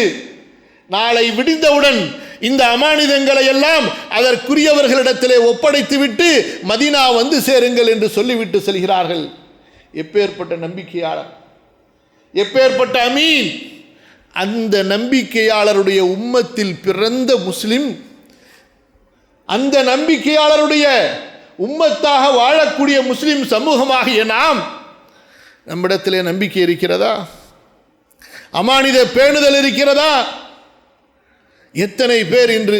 நாளை விடிந்தவுடன் இந்த அமானிதங்களை எல்லாம் அதற்குரியவர்களிடத்திலே ஒப்படைத்துவிட்டு மதீனா வந்து சேருங்கள் என்று சொல்லிவிட்டு செல்கிறார்கள். எப்பேற்பட்ட நம்பிக்கையாளர், எப்பேற்பட்ட அமீன்! அந்த நம்பிக்கையாளருடைய உம்மத்தில் பிறந்த முஸ்லிம், அந்த நம்பிக்கையாளருடைய உம்மத்தாக வாழக்கூடிய முஸ்லிம் சமூகமாகிய நாம், நம்மிடத்திலே நம்பிக்கை இருக்கிறதா? அமானித பேணுதல் இருக்கிறதா? எத்தனை பேர் இன்று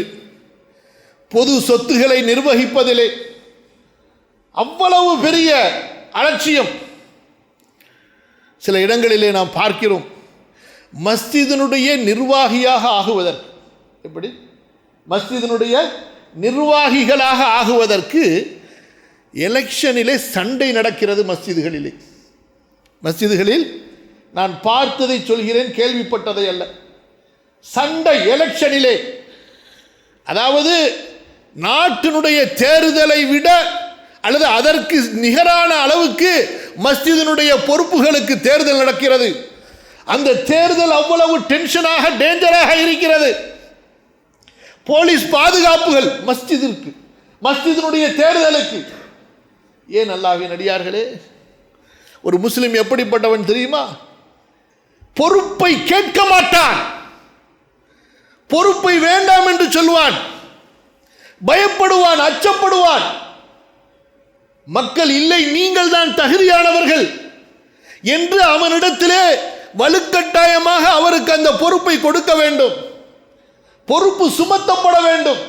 பொது சொத்துக்களை நிர்வகிப்பதிலே அவ்வளவு பெரிய அலட்சியம்! சில இடங்களிலே நாம் பார்க்கிறோம், மஸ்ஜிதினுடைய நிர்வாகியாக ஆகுவதற்கு, எப்படி மஸ்ஜிதினுடைய நிர்வாகிகளாக ஆகுவதற்கு எலெக்ஷனிலே சண்டை நடக்கிறது. மஸ்ஜிதுகளில் நான் பார்த்ததை சொல்கிறேன், கேள்விப்பட்டதை அல்ல. சண்டை எலெக்ஷனிலே, அதாவது நாட்டினுடைய தேர்தலை விட அல்லது அதற்கு நிகரான அளவுக்கு மஸ்ஜிதினுடைய பொறுப்புகளுக்கு தேர்தல் நடக்கிறது. அந்த தேர்தல் அவ்வளவு டென்ஷனாக, டேஞ்சராக இருக்கிறது. போலீஸ் பாதுகாப்புகள் மஸ்ஜிதிற்கு, மஸ்ஜிதினுடைய தேர்தலுக்கு. ஏன் அல்லாஹ்வின் அடியார்களே, ஒரு முஸ்லிம் எப்படிப்பட்டவன் தெரியுமா? பொறுப்பை கேட்க மாட்டான், பொறுப்பை வேண்டாம் என்று சொல்வான், பயப்படுவான், அச்சப்படுவான். மக்கள் இல்லை, நீங்கள் தான் தகுதியானவர்கள் என்று அவனிடத்திலே வலுக்கட்டாயமாக அவருக்கு அந்த பொறுப்பை கொடுக்க வேண்டும். பொறுப்பு சுமத்தப்பட வேண்டும்,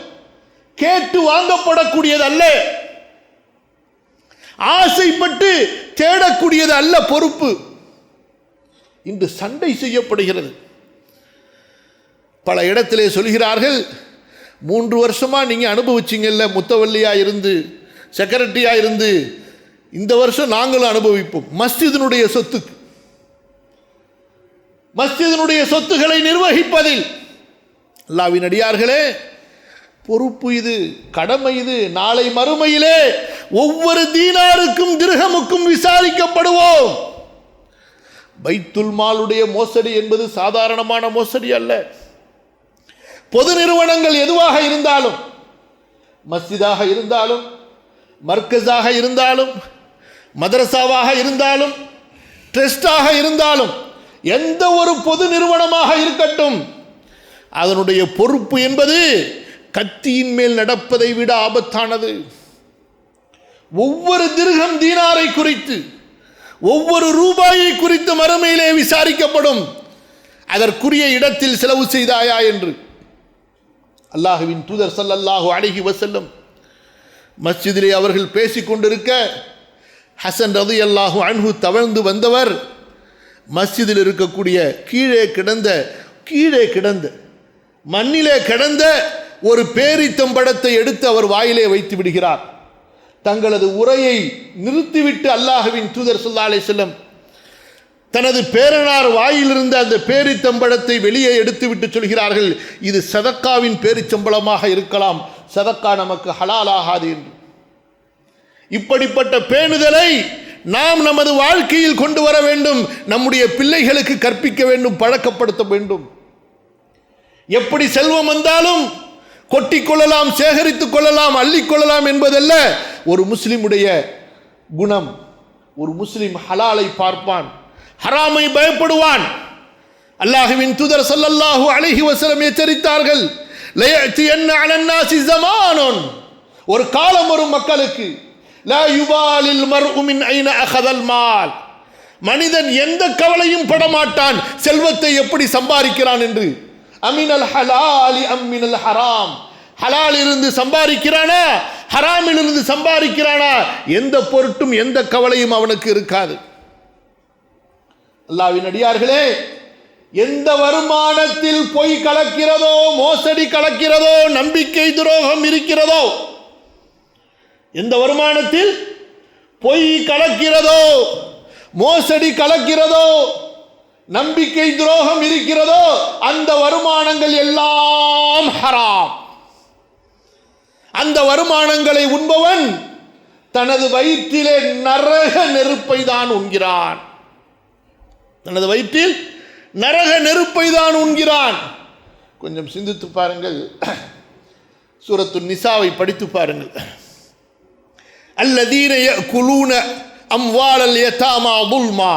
கேட்டு வாங்கப்படக்கூடியது அல்ல, ஆசைப்பட்டு தேடக்கூடியது அல்ல பொறுப்பு. இன்று சண்டை செய்யப்படுகிறது. பல இடத்திலே சொல்கிறார்கள், 3 வருஷமா நீங்க அனுபவிச்சிங்கல்ல, முத்தவல்லியா இருந்து, செக்ரட்டரியா இருந்து, இந்த வருஷம் நாங்களும் அனுபவிப்போம். மஸ்ஜிதினுடைய சொத்துக்கு, மஸ்ஜிதினுடைய சொத்துக்களை நிர்வகிப்பதில் அல்லாஹ்வின் அடியார்களே, பொறுப்பு இது, கடமை இது. நாளை மறுமையிலே ஒவ்வொரு தீனாருக்கும் திர்ஹமுக்கும் விசாரிக்கப்படுவோம். பைத்துல் மாலுடைய மோசடி என்பது சாதாரணமான மோசடி அல்ல. பொது நிறுவனங்கள் எதுவாக இருந்தாலும், மஸ்ஜிதாக இருந்தாலும், மர்கஸாக இருந்தாலும், மதரசாவாக இருந்தாலும், ட்ரஸ்டாக இருந்தாலும், எந்த ஒரு பொது நிறுவனமாக இருக்கட்டும், அதனுடைய பொறுப்பு என்பது கத்தியின் மேல் நடப்பதை விட ஆபத்தானது. ஒவ்வொரு திர்ஹம் தீனாரை குறித்து, ஒவ்வொரு ரூபாயை குறித்து மறுமையிலே விசாரிக்கப்படும். அதற்குரிய இடத்தில் செலவு செய்தாயா என்று. அல்லாஹ்வின் தூதர் ஸல்லல்லாஹு அலைஹி வஸல்லம் மஸ்ஜிதிலே அவர்கள் பேசிக் கொண்டிருக்க ஹசன் ரலியல்லாஹு அன்ஹு தவழ்ந்து வந்தவர் மஸ்ஜிதில் இருக்கக்கூடிய கீழே கிடந்த மண்ணிலே கிடந்த ஒரு பேரித்தம்பழத்தை எடுத்து அவர் வாயிலே வைத்து விடுகிறார். தங்களது உரையை நிறுத்திவிட்டு அல்லாஹ்வின் தூதர் ஸல்லல்லாஹு அலைஹி வஸல்லம் தனது பேரனார் வாயிலிருந்து அந்த பேரித்தம்பழத்தை வெளியே எடுத்துவிட்டு சொல்கிறார்கள், இது சதக்காவின் பேரிச்சம்பளமாக இருக்கலாம், சதக்கா நமக்கு ஹலாலாகாது என்று. இப்படிப்பட்ட பேணுதலை நாம் நமது வாழ்க்கையில் கொண்டு வர வேண்டும், நம்முடைய பிள்ளைகளுக்கு கற்பிக்க வேண்டும், பழக்கப்படுத்த வேண்டும். எப்படி செல்வம் வந்தாலும் கொட்டிக்கொள்ளலாம், சேகரித்துக் கொள்ளலாம், அள்ளிக்கொள்ளலாம் என்பதல்ல ஒரு முஸ்லிமுடைய குணம். ஒரு முஸ்லிம் ஹலாலை பார்ப்பான், ஹராமை பயப்படுவான். அல்லாஹ்வின் தூதர் ஸல்லல்லாஹு அலைஹி வஸல்லம் எச்சரித்தார்கள், லயஅத்தியன்ன அலன்னாஸி ஸமானுன், ஒரு காலம் வரும் மக்களுக்கு, லா யுபாலில் மர்உ மின் ஐன அகதல் மால், மனிதன் எந்த கவலையும் படமாட்டான் செல்வத்தை எப்படி சம்பாதிக்கிறான் என்று. அமினல் ஹலாலி அம்மினல் ஹராம், ஹலால் இருந்து சம்பாதிக்கிறானா ஹராமில் இருந்து சம்பாதிக்கிறானா எந்த பொருட்டும் எந்த கவலையும் அவனுக்கு இருக்காது. அல்லாஹ்வின் அடியார்களே, எந்த வருமானத்தில் பொய் கலக்கிறதோ, மோசடி கலக்கிறதோ, நம்பிக்கை துரோகம் இருக்கிறதோ, எந்த வருமானத்தில் பொய் கலக்கிறதோ, மோசடி கலக்கிறதோ, நம்பிக்கை துரோகம் இருக்கிறதோ, அந்த வருமானங்கள் எல்லாம் ஹராம். அந்த வருமானங்களை உண்பவன் தனது வயிற்றிலே நரக நெருப்பை தான் உண்கிறான். தனது வயிற்றில் நரக நெருப்பை தான் உண்கிறான். கொஞ்சம் சிந்தித்து பாருங்கள், சூரத்து நிசாவை படித்து பாருங்கள். அல்லதீன யஅகுலூன அம்வாலல் யதாமா ظுல்மா,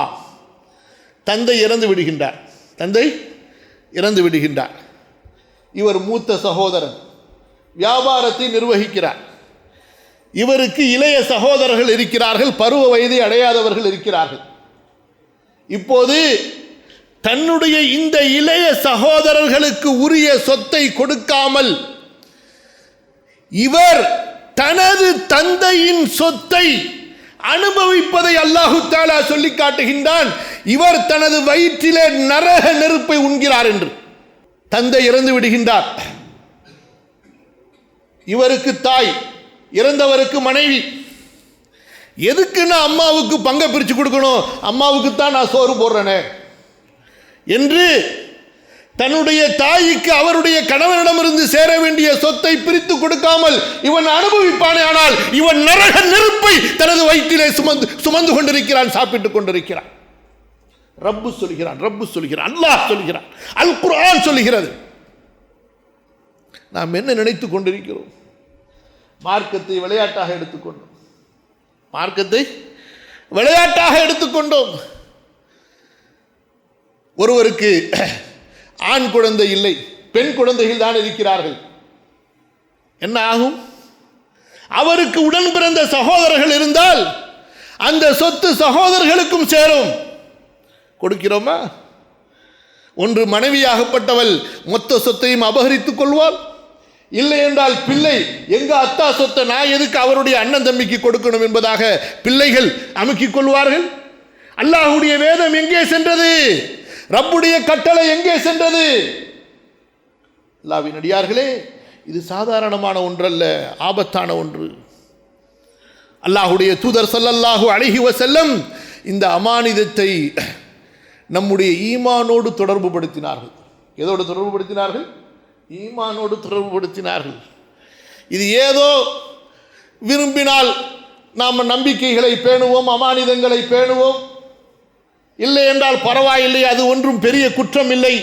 தந்தை இறந்து விடுகின்றார். இவர் மூத்த சகோதரன், வியாபாரத்தை நிர்வகிக்கிறார். இவருக்கு இளைய சகோதரர்கள் இருக்கிறார்கள், பருவ வயதை அடையாதவர்கள் இருக்கிறார்கள். இப்போது தன்னுடைய இந்த இளைய சகோதரர்களுக்கு உரிய சொத்தை கொடுக்காமல் இவர் தனது தந்தையின் சொத்தை அனுபவிப்பதை அல்லாஹு தஆலா சொல்லி காட்டுகின்றான். இவர் தனது வயிற்றிலே நரக நெருப்பை உண்கிறார் என்று. தந்தை இறந்து விடுகின்றார், இவருக்கு தாய், இறந்தவருக்கு மனைவி. எதுக்கு நான் அம்மாவுக்கு பங்கை பிரித்து கொடுக்கணும், அம்மாவுக்கு தான் நான் சோறு போடுறேனே என்று தன்னுடைய தாய்க்கு அவருடைய கணவனிடமிருந்து சேர வேண்டிய சொத்தை பிரித்து கொடுக்காமல் இவன் அனுபவிப்பானே, ஆனால் இவன் நரக நெருப்பை தனது வயிற்றிலே சுமந்து கொண்டிருக்கிறான், சாப்பிட்டுக் கொண்டிருக்கிறான். ரப்பு சொல்கிறான், அல்லாஹ் சொல்கிறான், அல் குர்ஆன் சொல்கிறது. நாம் என்ன நினைத்துக் கொண்டிருக்கிறோம்? மார்க்கத்தை விளையாட்டாக எடுத்துக்கொண்டோம். ஒருவருக்கு ஆண் குழந்தை இல்லை, பெண் குழந்தைகள் தான் இருக்கிறார்கள். என்ன ஆகும்? அவருக்கு உடன் பிறந்த சகோதரர்கள் இருந்தால் அந்த சொத்து சகோதரர்களுக்கும் சேரும். கொடுக்கிறோமா? ஒன்று மனைவியாகப்பட்டவள் மொத்த சொத்தையும் அபகரித்துக் கொள்வாள், இல்லை என்றால் பிள்ளை எங்க அத்தா சொத்தை நான் எதுக்கு அவருடைய அண்ணன் தம்பிக்கு கொடுக்கணும் என்பதாக பிள்ளைகள் அமுக்கிக் கொள்வார்கள். அல்லாஹ்வுடைய வேதம் எங்கே சென்றது? ரப்புடைய கட்டளை எங்கே சென்றது? அல்லாஹ்வின் அடியார்களே, இது சாதாரணமான ஒன்றல்ல, ஆபத்தான ஒன்று. அல்லாஹ்வுடைய தூதர் ஸல்லல்லாஹு அலைஹி வஸல்லம் இந்த அமானிதத்தை நம்முடைய ஈமானோடு தொடர்பு படுத்தினார்கள். எதோடு தொடர்பு படுத்தினார்கள்? ஈமானோடு தொடர்பு படுத்தினார்கள். இது ஏதோ விரும்பினால் நாம் நம்பிக்கைகளை பேணுவோம், அமானிதங்களை பேணுவோம், இல்லை என்றால் பரவாயில்லை, அது ஒன்றும் பெரிய குற்றம் இல்லை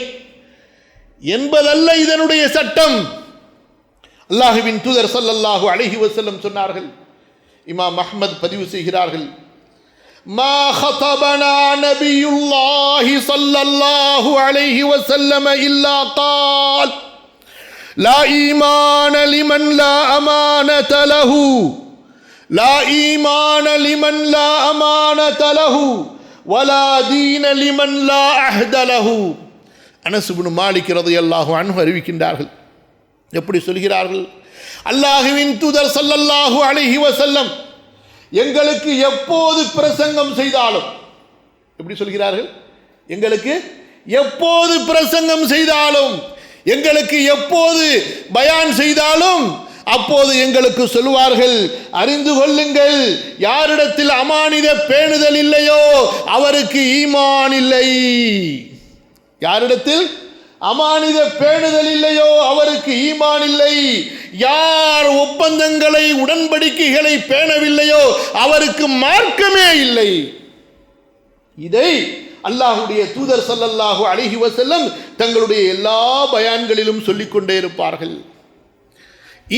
என்பதல்ல இதனுடைய சட்டம். அல்லாஹ்வின் தூதர் ஸல்லல்லாஹு அலைஹி வஸல்லம் சொன்னார்கள், இமாம் அஹ்மத் பதிவு செய்கிறார்கள், மா خطبنا نبي الله صلى الله عليه وسلم إلا قال لا إيمان لمن لا أمانة له لا إيمان لمن لا أمانة له ولا دين لمن لا عهد له அனஸ் இப்னு மாலிக் ரலியல்லாஹு அன்ஹு அறிவிக்கின்றார்கள். எப்படி சொல்கிறார்கள்? அல்லாஹ்வின் தூதர் ஸல்லல்லாஹு அலைஹி வஸல்லம் எங்களுக்கு எப்போது பிரசங்கம் செய்தாலும், எப்படி சொல்கிறார்கள்? எங்களுக்கு எப்போது பிரசங்கம் செய்தாலும், எங்களுக்கு எப்போது பயான் செய்தாலும் அப்போது எங்களுக்கு சொல்வார்கள், அறிந்து கொள்ளுங்கள், யாரிடத்தில் அமானித பேணுதல் இல்லையோ அவருக்கு ஈமான் இல்லை. யாரிடத்தில் அமானித பேணுதல் இல்லையோ அவருக்கு ஈமான் இல்லை. யார் ஒப்பந்தங்களை உடன்படிக்கைகளை பேணவில்லையோ அவருக்கு மார்க்கமே இல்லை. இதை அல்லாஹ்வுடைய தூதர் ஸல்லல்லாஹு அலைஹி வஸல்லம் தங்களுடைய எல்லா பயான்களிலும் சொல்லிக் கொண்டே இருப்பார்கள்.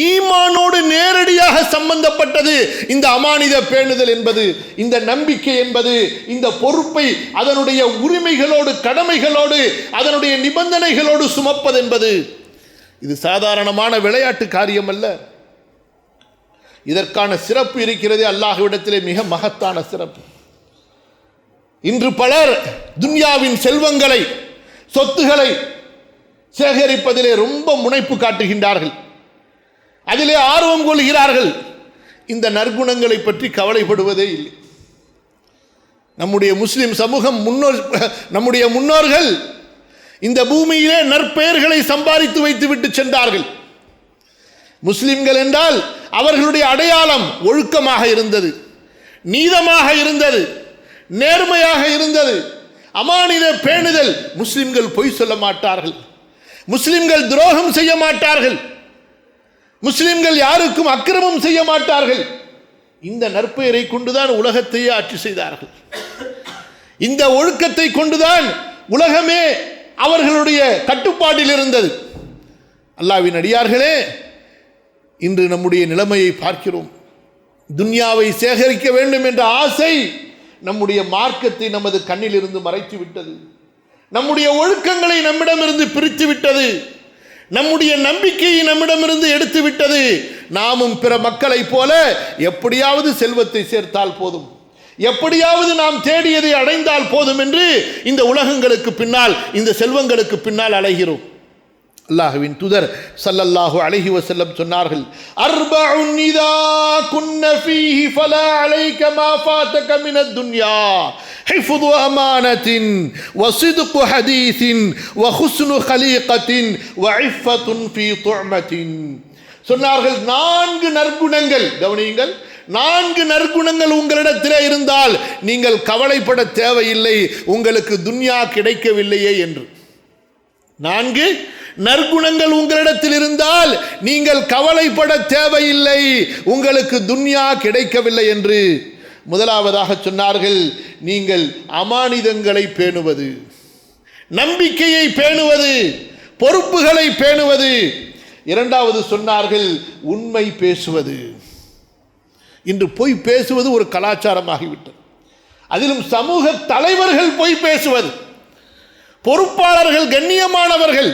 ஈமானோடு நேரடியாக சம்பந்தப்பட்டது இந்த அமானித பேணுதல் என்பது, இந்த நம்பிக்கை என்பது, இந்த பொறுப்பை அதனுடைய உரிமைகளோடு கடமைகளோடு அதனுடைய நிபந்தனைகளோடு சுமப்பது என்பது இது சாதாரணமான விளையாட்டு காரியம் அல்ல. இதற்கான சிறப்பு இருக்கிறது அல்லாஹ்விடத்திலே, மிக மகத்தான சிறப்பு. இன்று பலர் துன்யாவின் செல்வங்களை சொத்துக்களை சேகரிப்பதிலே ரொம்ப முனைப்பு காட்டுகின்றார்கள், அதிலே ஆர்வம் கொள்கிறார்கள். இந்த நற்குணங்களை பற்றி கவலைப்படுவதே இல்லை. நம்முடைய முஸ்லிம் சமூகம் நம்முடைய முன்னோர்கள் இந்த பூமியிலே நற்பெயர்களை சம்பாதித்து வைத்து விட்டு சென்றார்கள். முஸ்லிம்கள் என்றால் அவர்களுடைய அடையாளம் ஒழுக்கமாக இருந்தது, நீதமாக இருந்தது, நேர்மையாக இருந்தது, அமானித பேணுதல். முஸ்லிம்கள் பொய் சொல்ல மாட்டார்கள், முஸ்லிம்கள் துரோகம் செய்ய மாட்டார்கள், முஸ்லிம்கள் யாருக்கும் அக்கிரமம் செய்ய மாட்டார்கள். இந்த நற்பெயரை கொண்டுதான் உலகத்தையே ஆட்சி செய்தார்கள். இந்த ஒழுக்கத்தை கொண்டுதான் உலகமே அவர்களுடைய கட்டுப்பாட்டில் இருந்தது. அல்லாஹ்வின் அடியார்களே, இன்று நம்முடைய நிலைமையை பார்க்கிறோம். துன்யாவை சேகரிக்க வேண்டும் என்ற ஆசை நம்முடைய மார்க்கத்தை நமது கண்ணில் இருந்து மறைத்து விட்டது. நம்முடைய ஒழுக்கங்களை நம்மிடமிருந்து பிரித்து விட்டது. நம்முடைய நம்பிக்கையை நம்மிடமிருந்து எடுத்து விட்டது. நாமும் பிற மக்களை போல எப்படியாவது செல்வத்தை சேர்த்தால் போதும், எப்படியாவது நாம் தேடியதை அடைந்தால் போதும் என்று இந்த உலகங்களுக்கு பின்னால், இந்த செல்வங்களுக்கு பின்னால் அலைகிறோம். அல்லாஹ்வின் தூதர் ஸல்லல்லாஹு அலைஹி வஸல்லம் சொன்னார்கள், அர்பஉன் இதா குன்ன ஃபீஹி ஃபலா அலைக மா ஃபாதக மினத் துன்யா ஹிஃது அமானத்தின் வ சித்கு ஹதீஸின் வ ஹுஸ்னு கலீகத்தின் வ இஃபத்துன் ஃபீ துஅமத்தின். சொன்னார்கள், 4 நற்குணங்கள், கவனியுங்கள், 4 நற்குணங்கள் உங்களிடத்திலே இருந்தால் நீங்கள் கவலைப்பட தேவையில்லை, உங்களுக்கு துன்யா கிடைக்கவில்லையே என்று. 4 நற்குணங்கள் உங்களிடத்தில் இருந்தால் நீங்கள் கவலைப்பட தேவையில்லை, உங்களுக்கு துன்யா கிடைக்கவில்லை என்று. முதலாவதாக சொன்னார்கள், நீங்கள் அமானிதங்களை பேணுவது, நம்பிக்கையை பேணுவது, பொறுப்புகளை பேணுவது. இரண்டாவது சொன்னார்கள், உண்மை பேசுவது. இன்று பொய் பேசுவது ஒரு கலாச்சாரமாகிவிட்டது. அதிலும் சமூக தலைவர்கள் பொய் பேசுவது, பொறுப்பாளர்கள், கண்ணியமானவர்கள்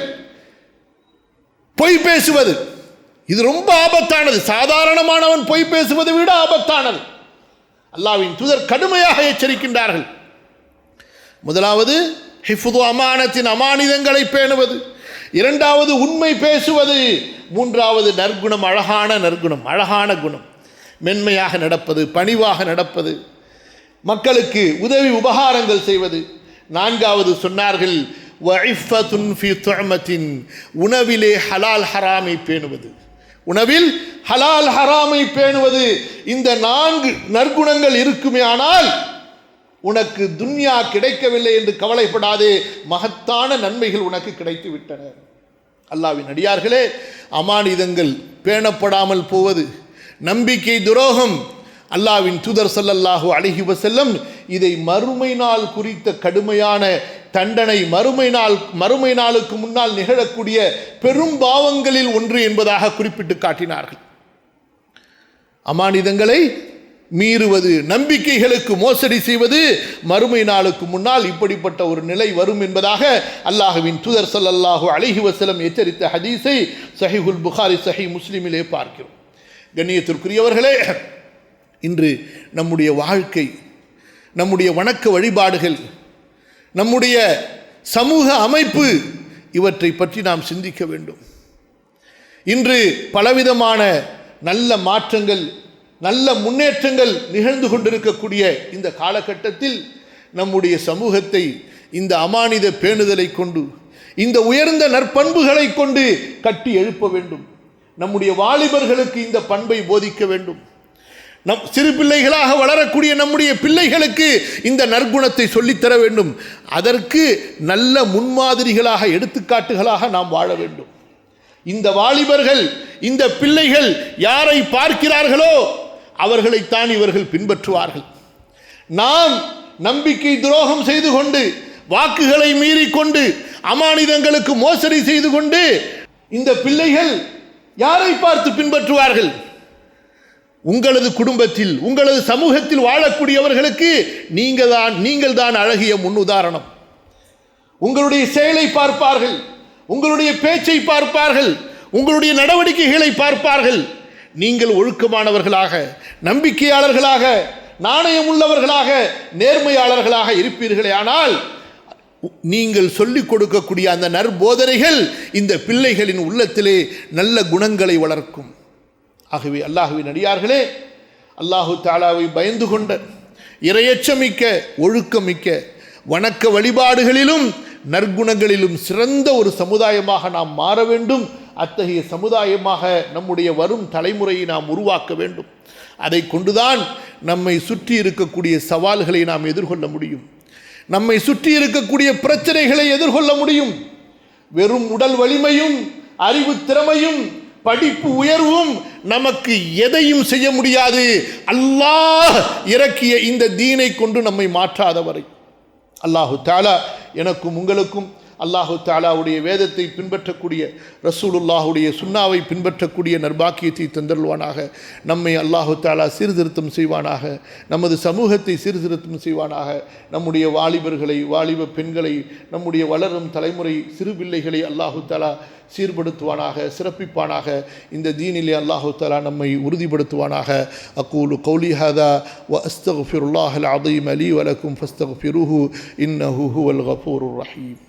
பொய் பேசுவது, இது ரொம்ப ஆபத்தானது. சாதாரணமானவன் பொய் பேசுவதை விட ஆபத்தானது. அல்லாஹ்வின் தூதர் கடுமையாக எச்சரிக்கின்றார்கள். முதலாவது ஹிஃது அமானத்தின், அமானிதங்களை பேணுவது. இரண்டாவது உண்மை பேசுவது. மூன்றாவது நற்குணம், அழகான நற்குணம், அழகான குணம், மென்மையாக நடப்பது, பணிவாக நடப்பது, மக்களுக்கு உதவி உபகாரங்கள் செய்வது. நான்காவது சொன்னார்கள், வஇஃபத்துன் ஃபீ துஅமத்தின், உணவிலே ஹலால் ஹராமை பேணுவது, உணவில் ஹலால் ஹராமை பேணுவது. இந்த 4 நற்குணங்கள் இருக்குமே ஆனால் உனக்கு துன்யா கிடைக்கவில்லை என்று கவலைப்படாதே, மகத்தான நன்மைகள் உனக்கு கிடைத்து விட்டன. அல்லாஹ்வின் அடியார்களே, அமானிதங்கள் பேணப்படாமல் போவது, நம்பிக்கை துரோகம், அல்லாஹ்வின் தூதர் ஸல்லல்லாஹு அலைஹி வஸல்லம் இதை மறுமை நாள் குறித்த கடுமையான தண்டனை, மறுமை நாளுக்கு முன்னால் நிகழக்கூடிய பெரும் பாவங்களில் ஒன்று என்பதாக குறிப்பிட்டு காட்டினார்கள். அமானிதங்களை மீறுவது, நம்பிக்கைகளுக்கு மோசடி செய்வது, மறுமை நாளுக்கு முன்னால் இப்படிப்பட்ட ஒரு நிலை வரும் என்பதாக அல்லாஹ்வின் தூதர் ஸல்லல்லாஹு அலைஹி வஸல்லம் எச்சரித்த ஹதீஸை ஸஹீஹுல் புகாரி, ஸஹீஹ் முஸ்லிமிலே பார்க்கிறோம். கண்ணியத்திற்குரியவர்களே, இன்று நம்முடைய வாழ்க்கை, நம்முடைய வணக்க வழிபாடுகள், நம்முடைய சமூக அமைப்பு இவற்றை பற்றி நாம் சிந்திக்க வேண்டும். இன்று பலவிதமான நல்ல மாற்றங்கள், நல்ல முன்னேற்றங்கள் நிகழ்ந்து கொண்டிருக்கக்கூடிய இந்த காலகட்டத்தில் நம்முடைய சமூகத்தை இந்த அமானித பேணுதலை கொண்டு, இந்த உயர்ந்த நற்பண்புகளை கொண்டு கட்டி எழுப்ப வேண்டும். நம்முடைய வாலிபர்களுக்கு இந்த பண்பை போதிக்க வேண்டும். நம் சிறு பிள்ளைகளாக வளரக்கூடிய நம்முடைய பிள்ளைகளுக்கு இந்த நற்குணத்தை சொல்லித்தர வேண்டும். அதற்கு நல்ல முன்மாதிரிகளாக, எடுத்துக்காட்டுகளாக நாம் வாழ வேண்டும். இந்த வாலிபர்கள், இந்த பிள்ளைகள் யாரை பார்க்கிறார்களோ அவர்களைத்தான் இவர்கள் பின்பற்றுவார்கள். நாம் நம்பிக்கை துரோகம் செய்து கொண்டு, வாக்குகளை மீறிக்கொண்டு, அமானிதங்களுக்கு மோசடி செய்து கொண்டு இந்த பிள்ளைகள் யாரை பார்த்து பின்பற்றுவார்கள்? உங்களது குடும்பத்தில், உங்களது சமூகத்தில் வாழக்கூடியவர்களுக்கு நீங்கள் தான் அழகிய முன்னுதாரணம். உங்களுடைய செயலை பார்ப்பார்கள், உங்களுடைய பேச்சை பார்ப்பார்கள், உங்களுடைய நடவடிக்கைகளை பார்ப்பார்கள். நீங்கள் ஒழுக்கமானவர்களாக, நம்பிக்கையாளர்களாக, நாணயம் உள்ளவர்களாக, நேர்மையாளர்களாக இருப்பீர்களே ஆனால் நீங்கள் சொல்லிக் கொடுக்கக்கூடிய அந்த நற்போதனைகள் இந்த பிள்ளைகளின் உள்ளத்திலே நல்ல குணங்களை வளர்க்கும். ஆகவே அல்லாஹுவின் அடியார்களே, அல்லாஹு தஆலாவை பயந்து கொண்ட, இறையச்சமிக்க, ஒழுக்கமிக்க, வணக்க வழிபாடுகளிலும் நற்குணங்களிலும் சிறந்த ஒரு சமுதாயமாக நாம் மாற வேண்டும். அத்தகைய சமுதாயமாக நம்முடைய வரும் தலைமுறையை நாம் உருவாக்க வேண்டும். அதை கொண்டுதான் நம்மை சுற்றி இருக்கக்கூடிய சவால்களை நாம் எதிர்கொள்ள முடியும். நம்மை சுற்றி இருக்கக்கூடிய பிரச்சனைகளை எதிர்கொள்ள முடியும். வெறும் உடல் வலிமையும், அறிவு திறமையும், படிப்பு உயர்வும் நமக்கு எதையும் செய்ய முடியாது. அல்லாஹ் இறக்கிய இந்த தீனை கொண்டு நம்மை மாற்றாதவரை. அல்லாஹு தஆலா எனக்கும் உங்களுக்கும் அல்லாஹு தஆலாவுடைய வேதத்தை பின்பற்றக்கூடிய, ரசூலுல்லாஹுடைய சுன்னாவை பின்பற்றக்கூடிய நற்பாக்கியத்தை தந்தருள்வானாக. நம்மை அல்லாஹு தஆலா சீர்திருத்தம் செய்வானாக. நமது சமூகத்தை சீர்திருத்தம் செய்வானாக. நம்முடைய வாலிபர்களை, வாலிப பெண்களை, நம்முடைய வளரும் தலைமுறை சிறு பிள்ளைகளை அல்லாஹு தஆலா சீர்படுத்துவானாக, சிறப்பிப்பானாக. இந்த தீனிலே அல்லாஹு தஆலா நம்மை உறுதிப்படுத்துவானாக. அகூலு கௌலி ஹாதா வ அஸ்தக்ஃபிருல்லாஹல் அஸீம் லீ வ லக்கும் ஃபஸ்தக்ஃபிருஹு இன்னஹு ஹுவல் கஃபூருர் ரஹீம்.